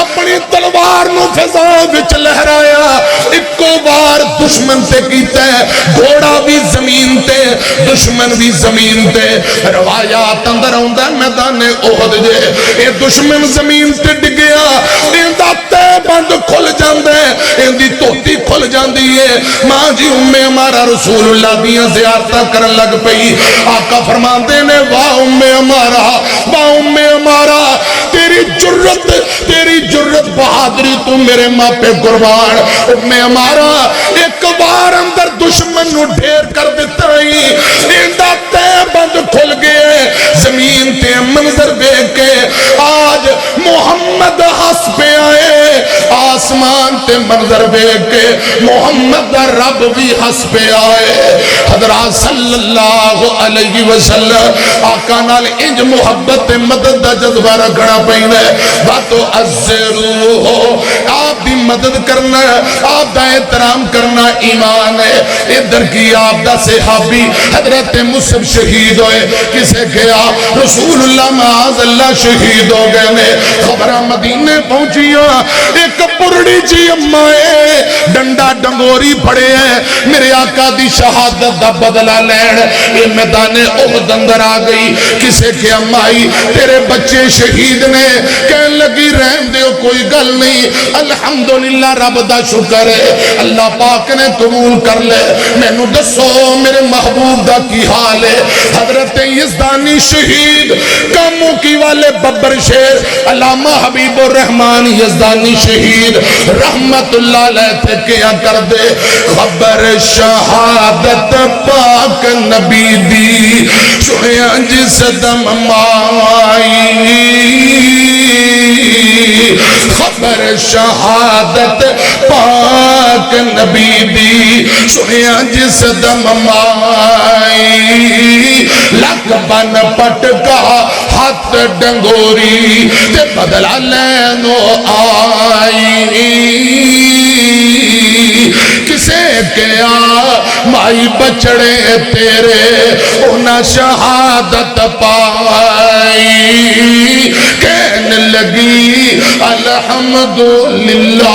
اپنی تلوار نو فضا وچ لہرایا اکو بار دشمن تے کیتا ہے گھوڑا بھی زمین تے دشمن بھی زمین تے روایات اندر آندا میدان احد جے اے دشمن زمین تے ڈگیا ایندا تے بند کھل جاندا ہے ایندی توتی کھل جاندی ہے ماں جی ہمارا رسول اللہ دیاں زیارتاں کرن لگ پئی آقا فرماندے نے واہ ہمارا تیری جرت بہادری تو میرے ماں پہ قربان ہمارا ایک بار اندر دشمن نو ڈھیر کر دیتا ہی ایندا تے بند کھل گئے زمین تے منظر دیکھ کے آج محمد ہس پہ آئے آسمان تے منظر دیکھ کے محمد دا رب بھی ہس پہ آئے حضرات صلی اللہ علیہ وسلم آقا نال انج محبت مدد دا جذبہ رکھنا پہنے باتو عزرو ہو آپ دی مدد کرنا آپ دا احترام کرنا ایمان ہے ادھر کی آپ دا صحابی حضرت مصعب شہید ہوئے کسے گیا رسول اللہ معاذ اللہ شہید ہو گئے نے خبرہ مدینے پہنچیا ایک پرڑی جی امائے ڈنڈا ڈنگوری پڑے ہیں میرے آقا دی شہادت دا بدلہ لین یہ میدان احد اندر آ گئی کسے کہ امائی تیرے بچے شہید نے کہنے لگی رحم دیو کوئی گل نہیں الحمدللہ رب دا شکر ہے اللہ پاک نے قبول کر لے میں نو دسو میرے محبوب دا کی حال ہے حضرت یزدانی شہید کاموں کی والے ببر شیر علامہ حبیب الرحمن یزدانی شہید رحمت اللہ علیہ تھے کیا کر دے خبر شہادت پاک نبی دی سنیا جس دم مائی خبر شہادت پاک نبی دی سنیا جس دم مائی لک بن پٹکا ہاتھ ڈنگوری تے بدلا لینو آئی کسے کیا مائی بچڑے تیرے انہا شہادت پائی کہنے لگی الحمدللہ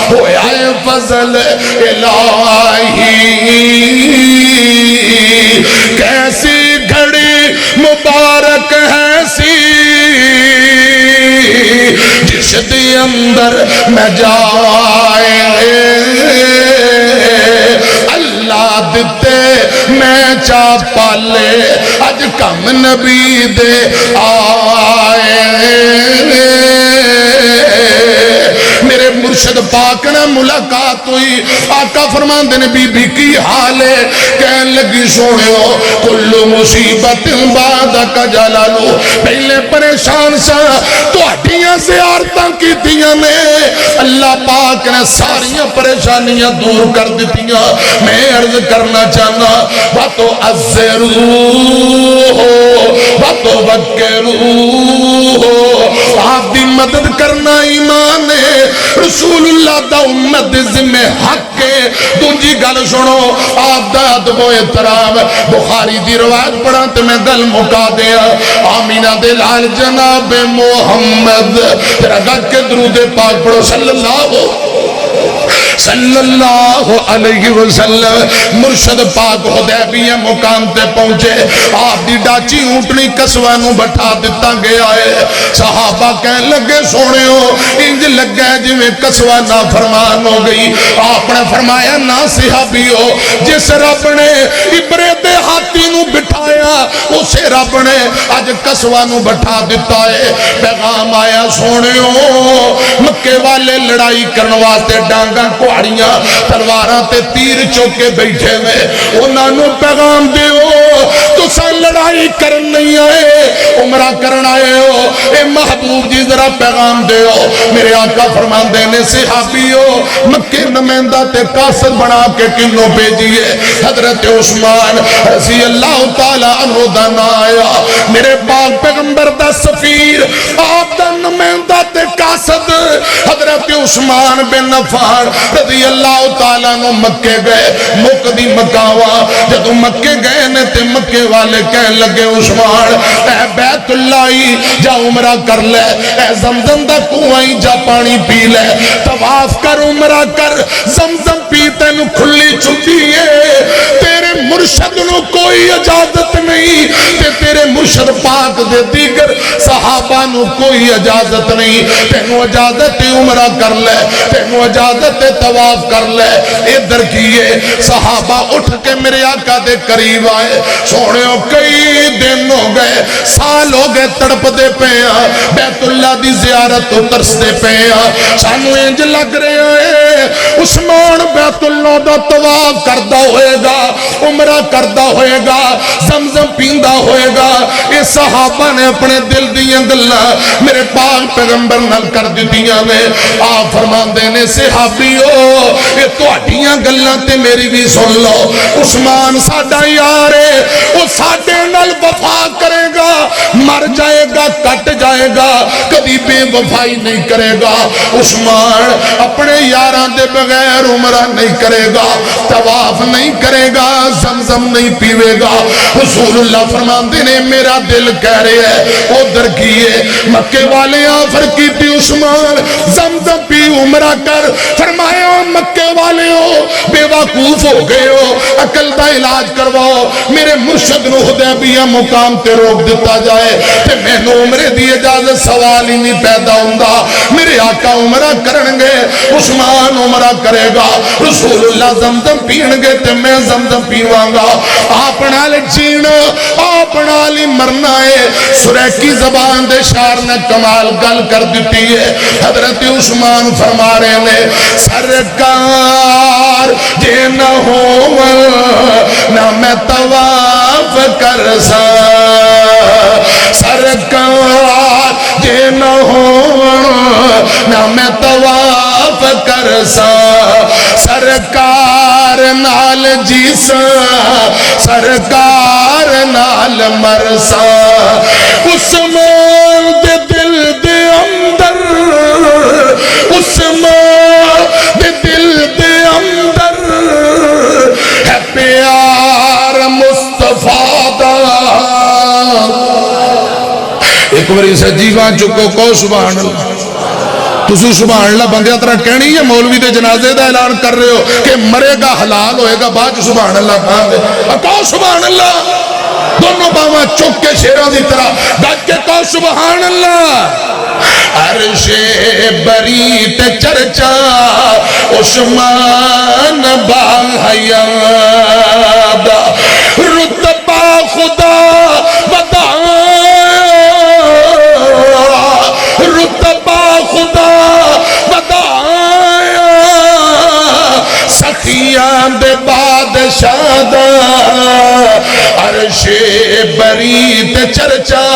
ہویا فضل الہی کیسی گھڑی مبارک ہے سی جس دی اندر میں جائے اللہ دیتے میں چاپا لے اج کم نبی دے آئے میرے مرشد پاک نے ملاقات ہوئی آقا فرماندے نے بی بی کی حال ہے کہن لگی سونے ہو کل مصیبت بعد کا جلالو پہلے پریشان سا تو ہٹیاں سے آرتاں کی دیاں نے اللہ پاک نے ساریاں پریشانیاں دور کر دیتیاں میں عرض کرنا چاہنا باتو عزرو ہو باتو بکرو ہو آپ دی مدد کرنا ایمان ہے رسول اللہ دا امت ذمہ حق کے دونجی گل سنو آپ دا ادب و احترام بخاری دی روایت پڑھا تے میں گل مکا دیا آمینہ دے لال جناب محمد تیرا گھر کے درود پاک پڑھو صلی اللہ علیہ وسلم مرشد پاک حدیبیہ مقام تے پہنچے آپ دی ڈاچی اونٹنی کسوانوں بٹھا دیتا گیا ہے صحابہ کہنے لگے سونے ہو انج لگے جویں کسوانا فرمان ہو گئی آپ نے فرمایا نا صحابی ہو جس رب نے ابرے دے ہاتھی نو بٹھایا اسے رب نے آج کسوانوں بٹھا دیتا ہے پیغام آیا سونے ہو مکے والے لڑائی کرنواتے ڈانگاں کوڑیاں تلواراں تے تیر چوکے بیٹھے میں انہاں نو پیغام دیو تو سا لڑائی کرن نہیں آئے عمرہ کرن آئے ہو اے محبوب جی ذرا پیغام دیو میرے آقا فرمان دینے صحابی ہو مکے نمائندہ تے قاصد بنا کے کنوں بھیجئے حضرت عثمان رضی اللہ تعالیٰ عنہ دا آیا میرے پاک پیغمبر دا سفیر آپ دا نمائندہ تے قاصد حضرت عثمان بن عفان رضی اللہ تعالیٰ عنہ مکے گئے مکہ دی مکاوا جدو مکے گئے نے تے مکے والے کہن لگے عثمان اے بیت اللہ جا عمرہ کر لے, اے زمزم دا کنواں جا پانی پی لے, طواف کر عمرہ کر, زمزم پی تینو کھلی چھٹی ہے, تیرے مرشد نو کوئی اجازت نہیں تے تیرے مرشد پاک دے دیگر صحابہ نو کوئی اجازت نہیں, تینو اجازت عمرہ کر لے, تینو اجازت طواف کر لے. ادھر کیے صحابہ اٹھ کے میرے آقا دے قریب آئے, سونےو کئی دن ہو گئے, سال ہو گئے تڑپ دے پیا, بیت اللہ دی زیارت ترس دے پیا, سانو انج لگ رہے ہیں عثمان بیت اللہ دا طواف کردہ ہوئے گا, عمرہ کردہ ہوئے گا, زمزم پیندہ ہوئے گا. اے صحابہ نے اپنے دل دیاں گلہ میرے پاک پیغمبر نل کر دیتیاں میں. آپ فرمان دینے صحابیو اے تو اٹھیاں گلہ تے میری بھی سن لو, عثمان ساڑھا یارے وہ ساڑھے نل وفا کرے گا, مر جائے گا, کٹ جائے گا, کبھی بے وفائی نہیں کرے گا. عثمان اپنے یاران دے بغیر عمرہ نہیں کرے گا, طواف نہیں کرے گا, زمزم نہیں پیوے گا. رسول اللہ فرمان دینے میرا دل کہہ رہے ہے ادھر کیے مکے والے آفر کی تھی عثمان زمزم پی عمرہ کر. فرمایا مکے والے ہو بے وقوف ہو گئے ہو, عقل دا علاج کرواؤ, میرے مرشد نو حدیبیہ مقام تے روک دیتا جائے تے میں نو عمرے دی اجازت سوال ہی نہیں پیدا ہوندا. میرے آقا عمرہ کرنگے, عثمان عمرہ کرے گا, رسول اللہ زمزم پینگے تے میں زمزم پیوانگا. آپ نال جینا آپ نال ہی مرنا ہے. سریکی زبان دے شار نے کمال گل کر دیتی ہے. حضرت عثمان فرما رہے نے سرکار جے نہ ہو نہ میں طواف کر سا, سرکار جے نہ ہو نہ میں طواف کر سا, سرکار نال جیسا سرکار نال مرسا. عثمان دے دل دے اندر, عثمان دے دل دے اندر ہے پیار مصطفیٰ دا. ایک باری سجیوان چکو کو سبحان اللہ. تسی سبحان اللہ بندے طرح کہنی ہے مولوی دے جنازے دا اعلان کر رہے ہو کہ مرے گا حلال ہوئے گا, بعد سبحان اللہ کہاں دے کہو سبحان اللہ. دونوں باواں چک کے شیروں دی طرح ڈٹ کے کہو سبحان اللہ. عرش بری تے چرچا عثمان با حیا دا, رتبہ خدا بتایا, رتبہ خدا بتایا, سخیان دے بادشاہ دا. عرش بری تے چرچا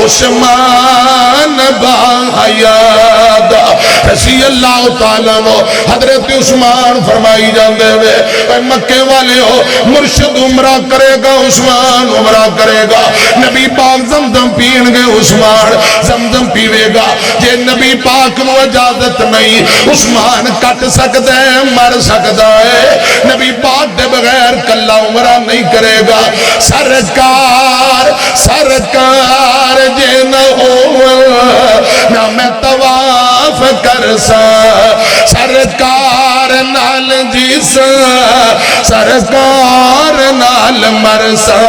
عثمان با حیا دا. رضی اللہ تعالیٰ نو حضرت عثمان فرمائی جاندے ہوئے اے مکے والے ہو, مرشد عمرہ کرے گا, عثمان عمرہ کرے گا, نبی پاک زمزم پین گے, عثمان زمزم پیوے گا. جے نبی پاک نو اجازت نہیں عثمان کٹ سکتا ہے, مر سکتا ہے, نبی پاک دے بغیر کلا عمرہ نہیں کرے گا. سرکار سرکار جے نہ ہو نہ میں طواف کر سا, سرکار نال جیسا سرکار نال مرسا.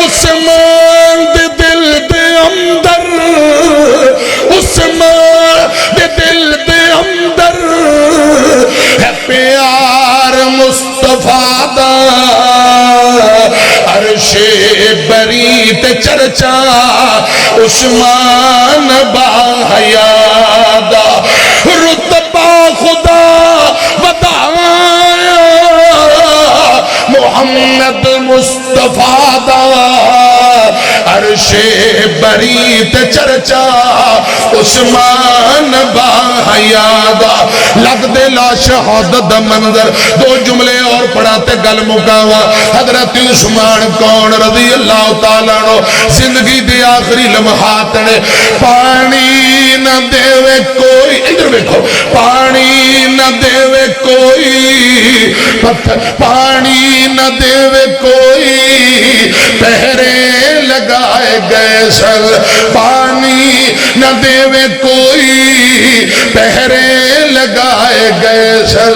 عثمان دے دل دے اندر, عثمان دے دل دے اندر ہے پیار مصطفیٰ دا. عرش بری تے چرچا عثمان با حیا دا, رتبہ خدا بتایا محمد مصطفیٰ دا. عرش بری تے چرچا عثمان با حیا دا. لگ دے لا شہادت دا منظر, دو جملے اور پڑھاتے گل مکاوا حضرت عثمان کون رضی اللہ تعالیٰ عنہ زندگی دے آخری لمحات نے پانی نہ دے کوئی ادھر دیکھو پانی نہ دے کوئی پانی نہ دے کوئی پہرے لگائے گئے سر پانی نہ دے کوئی پہرے لگائے گئے سر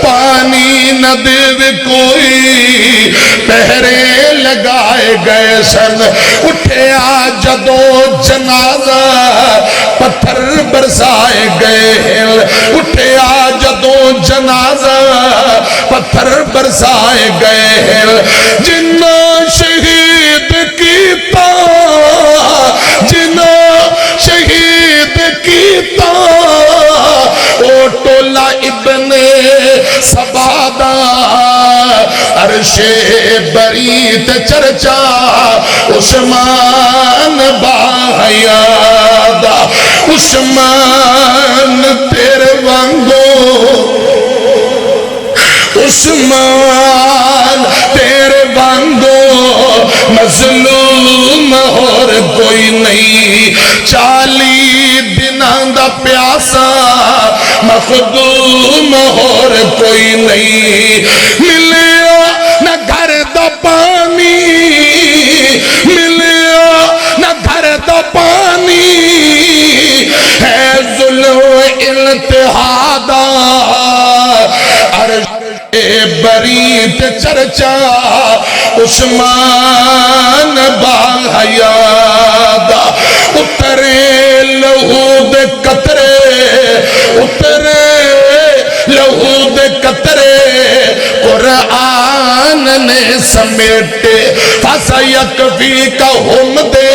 پانی نہ دے کوئی پہرے لگائے گئے سن اٹھیا جدو جنازہ پتھر برسائے گئے اٹھیا جدو جنازہ پتھر برسائے گئے جنہ شہید کیتا جنہ شہید کیتا او ٹولا ابن سبادہ عرش بریت چرچا عثمان باحیادہ عثمان تیرے وانگو عثمان تیرے وانگو مظلوم اور کوئی نہیں 40 دنوں دا پیاسا مخدوم اور کوئی نہیں ملیا نہ گھر دا پانی ملیا نہ گھر دا پانی ہے ظلم التحادہ عرش بریت چرچا عثمان باحیادہ اترے لہو دے قطرے اترے لہو دے قطرے قرآن نے سمیٹے فَسَيَكْفِيكَ ہم دے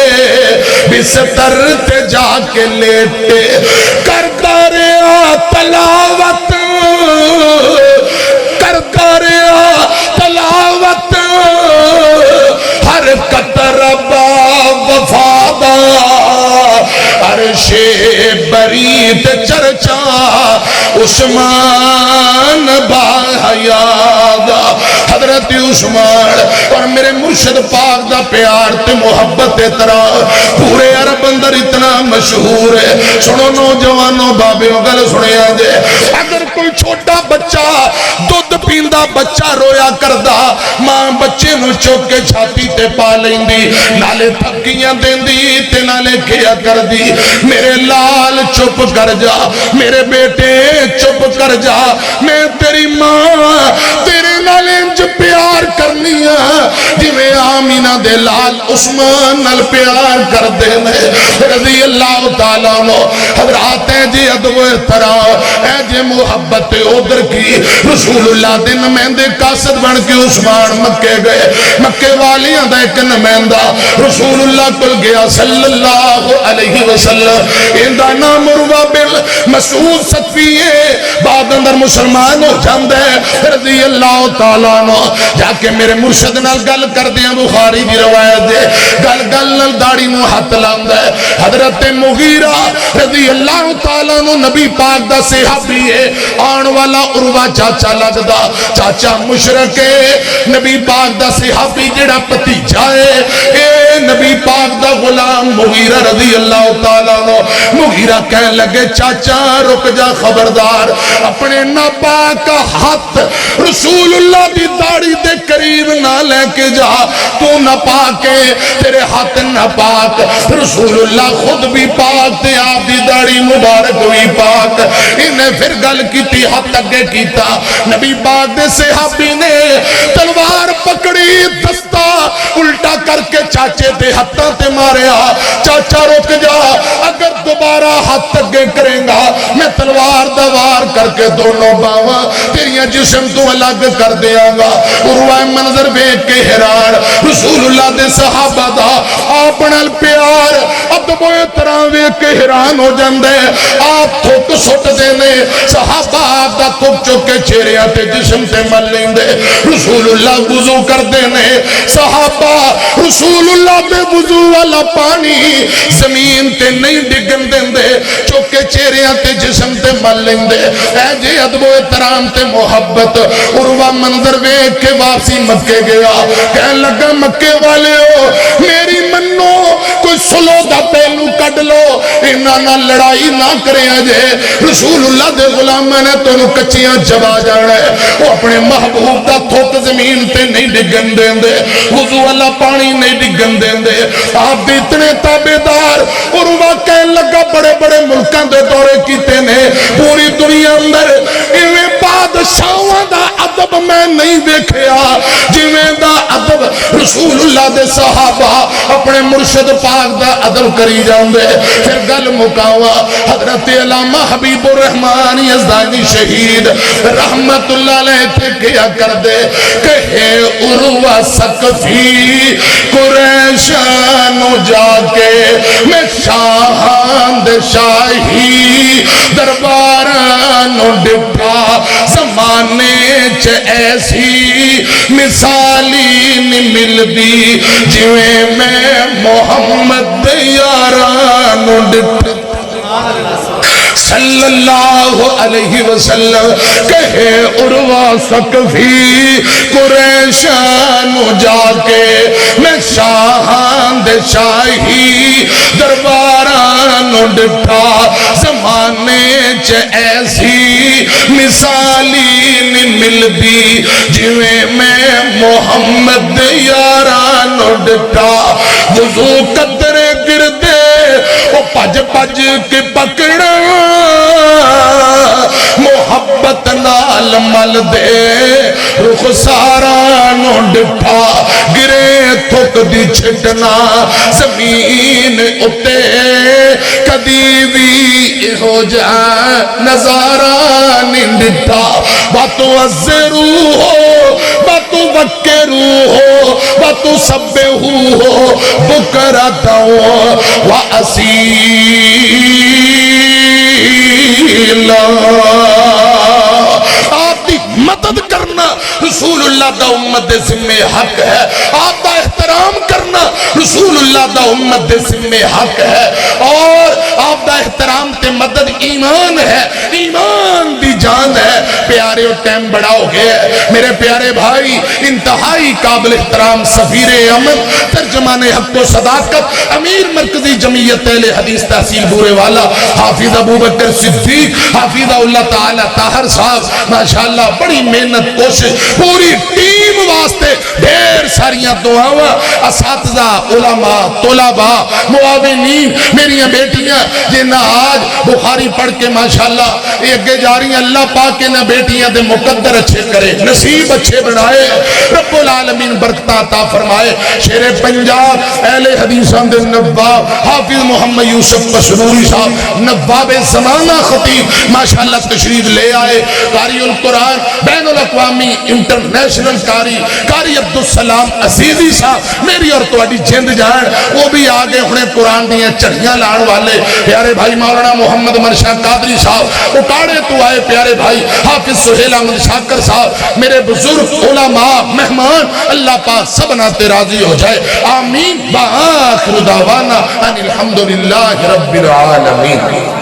بستر تے جا کے لیٹے کرتا رہا تلاوت کرتا رہا تلاوت ہر قطر با وفادہ عرش بریت چرچا عثمان باحیادہ حضرت عثمان اور میرے مرشد پاک دا پیار تے محبت ترا پورے عرب اندر اتنا مشہور ہے سنو نوجوانوں بابیوں گل سنے آجے اگر کوئی چھوٹا بچہ دودھ پیندہ بچہ رویا کردہ ماں بچے نو چوک کے چھاتی تے پا لیندی نالے تھکیاں دیندی تے نالے کیا کر دی میرے لال چپ کر جا میرے بیٹے چپ کر جا میں تیری ماں تیرے نالے جو پیار کرنی ہے جی میں آمینہ دے لال عثمان نال پیار کر دے میں رضی اللہ تعالیٰ عنہ حضرات اے جی ادو احترام اے جی محبت ادھر کی رسول اللہ دے نمائندے قاصد بن کے عثمان مکے گئے مکے والیاں دا ایک نمائندہ رسول اللہ کل گیا صلی اللہ علیہ وسلم اندہ نام عروہ بن مسعود ستفیے بعد اندر مسلمان ہو جاندے رضی اللہ تعالیٰ عنہ جا کے میرے مرشد نال گل کر دیا بخاری دی روایت دے گل گل نال داڑی نو ہاتھ لاندے حضرت مغیرہ رضی اللہ تعالیٰ عنہ نبی پاک دا صحابی ہے آن والا عروہ چاچا لگدا چاچا مشرک ہے نبی پاک دا صحابی جڑا پتیجا ہے اے نبی پاک دا غلام مغیرہ رضی اللہ تعالیٰ عنہ مغیرہ کہنے لگے چاچا رک جا خبردار اپنے ناپاک ہاتھ رسول اللہ دی داڑی دے قریب نہ لے کے جا تو ناپاک ہے تیرے ہاتھ ناپاک رسول اللہ خود بھی پاک تے آپ دی داڑی مبارک ہوئی پاک انہیں پھر گل کی تھی ہاتھ اگے کیتا نبی پاک دے صحابی نے تلوار پکڑی دستا الٹا کر کے چاچے تے ہاتھاں تے ماریا چاچا رک جا اگر دوبارہ ہاتھ اگے کریں گا میں تلوار دوار کر کے دونوں باواں تیریاں جسم تو الگ کر دیا گا عروہ منظر بیک کے حیران رسول اللہ دے صحابہ دا اپنا پیار ادب و احترام ویکھ کے حیران ہو جاندے آپ تھک سٹ دینے صحابہ آپ دا تھک چک کے چہرے تے جسم تے مل لیندے رسول اللہ وضو کر دینے صحابہ رسول اللہ دے وضو والا پانی زمین تے نہیں ڈگن دیندے چک کے چہرے تے جسم تے مل لیندے اے جے ادب و احترام تے محبت عروہ منظر ویکھ کے واپسی مکے گیا کہنے لگا مکے والے ہو میری منو کوئی سلو دا پہلو کٹ لو انہاں نہ لڑائی نہ کرے جے رسول اللہ دے غلاماں نے تو کچیاں چبا جانا ہے وہ اپنے محبوب دا تھوک زمین تے نہیں ڈگن دین دے وضو والا پانی نہیں ڈگن دین دے آپ بھی اتنے تابعدار عروہ کہنے لگا بڑے بڑے ملکاں دے دورے کیتے نے پوری دنیا اندر ایویں بادشاہاں دا ادب میں نہیں دیکھیا جویں دا ادب رسول اللہ دے صحابہ اپنے مرشد پاک دا ادب کری جاندے پھر گل مکاوا حضرت علامہ حبیب الرحمن یزدانی شہید رحمت اللہ علیہ تھے کیا کر دے کہے عروہ سقفی قریشانو جا کے میں شاہاں دے شاہی دربارانو ڈٹھا زمانے چ ایسی مثالی نہیں مل دی جویں میں محمد یارانو ڈٹھا صلی اللہ علیہ وسلم کہے عروہ سقفی قریشانو جا کے میں شاہاں دے شاہی دربارانو ڈٹھا زمانے چ ایسی مثالی نہیں ملدی جویں میں محمد یارانو ڈٹھا وضو قدرے گردے وہ پج پج کے پکڑا محبت نال مل دے رخ سارانو ڈٹھا گرے تھک دی چھٹنا زمین اتے کدی بھی ہو جا نظارہ نہیں ڈٹھا باتو عزرو ہو باتو بکرو ہو باتو سبہو ہو بکرتاؤ آپ دی مدد کرنا رسول اللہ دا امت دے ذمہ حق ہے آپ دا احترام کرنا رسول اللہ دا امت دے ذمہ حق ہے اور آپ دا احترام تے مدد ایمان ہے ایمان دی جان ہے پیارے اور ٹائم بڑا ہو گیا ہے میرے پیارے بھائی انتہائی قابل احترام سفیر امن ترجمان حق و صداقت امیر مرکزی جمعیت اہل حدیث تحصیل بورے والا حافظ ابوبکر صدیق حافظ اللہ تعالی طاہر صاحب ماشاءاللہ بڑی محنت کوشش پوری ٹیم واسطے ڈھیر ساریاں دعاواں اساتذہ علماء طلباء معاونین میری بیٹیاں جنہاں آج بخاری پڑھ کے ماشاءاللہ یہ اگے جا رہی ہیں اللہ پاک کے نہ بیٹیاں دے مقدر اچھے کرے نصیب اچھے بنائے رب العالمین برکتہ عطا فرمائے شیر پنجاب اہل حدیثاں دے نواب حافظ محمد یوسف مسروری صاحب نواب زمانہ خطیب ماشاءاللہ تشریف لے آئے قاری القرآن بین الاقوامی انٹرنیشنل قاری عبدالسلام عزیزی صاحب میری اور تواڈی جند جان وہ بھی آگے ہونے قرآن دیاں چڑھیاں لان والے پیارے بھائی مولانا محمد مرشا قادری صاحب اکاڑے تو آئے پیارے بھائی حافظ سہیل احمد شاکر صاحب میرے بزرگ علماء مہمان اللہ پاک سبنا تے راضی ہو جائے آمین وآخر دعوانا ان الحمدللہ رب العالمین